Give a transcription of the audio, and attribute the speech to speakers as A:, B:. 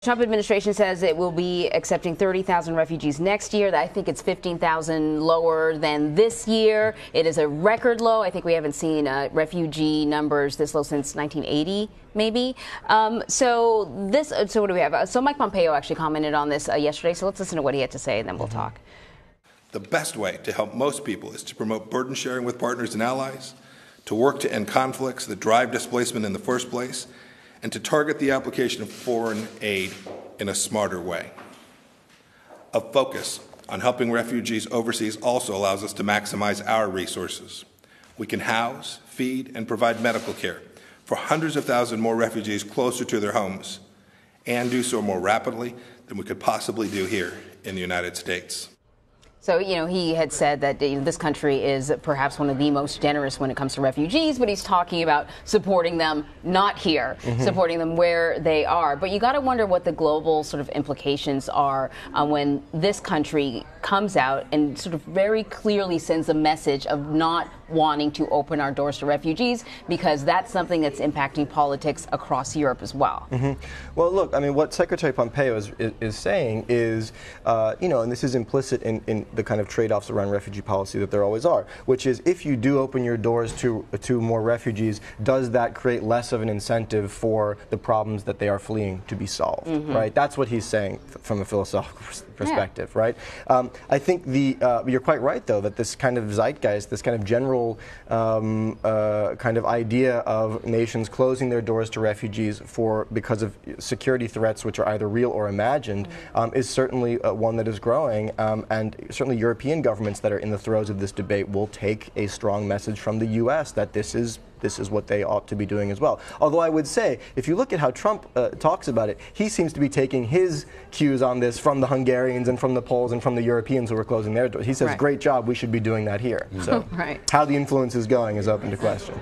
A: Trump administration says it will be accepting 30,000 refugees next year. I think it's 15,000 lower than this year. It is a record low. I think we haven't seen refugee numbers this low since 1980, maybe. So what do we have? So Mike Pompeo actually commented on this yesterday. So let's listen to what he had to say, and then we'll talk.
B: The best way to help most people is to promote burden sharing with partners and allies, to work to end conflicts that drive displacement in the first place, and to target the application of foreign aid in a smarter way. A focus on helping refugees overseas also allows us to maximize our resources. We can house, feed, and provide medical care for hundreds of thousands more refugees closer to their homes, and do so more rapidly than we could possibly do here in the United States.
A: So, he had said that this country is perhaps one of the most generous when it comes to refugees, but he's talking about supporting them not here, supporting them where they are. But you got to wonder what the global sort of implications are when this country comes out and sort of very clearly sends a message of not wanting to open our doors to refugees, because that's something that's impacting politics across Europe as well.
C: Well, look, I mean, what Secretary Pompeo is saying is, and this is implicit in the kind of trade-offs around refugee policy that there always are, which is if you do open your doors to more refugees, does that create less of an incentive for the problems that they are fleeing to be solved, right? That's what he's saying from a philosophical perspective, right? I think you're quite right, though, that this kind of zeitgeist, this kind of general kind of idea of nations closing their doors to refugees because of security threats which are either real or imagined is certainly one that is growing, and certainly European governments that are in the throes of this debate will take a strong message from the U.S. that this is what they ought to be doing as well. Although I would say, if you look at how Trump talks about it, he seems to be taking his cues on this from the Hungarians and from the Poles and from the Europeans who are closing their doors. He says, great job, we should be doing that here. So how the influence is going is open to question.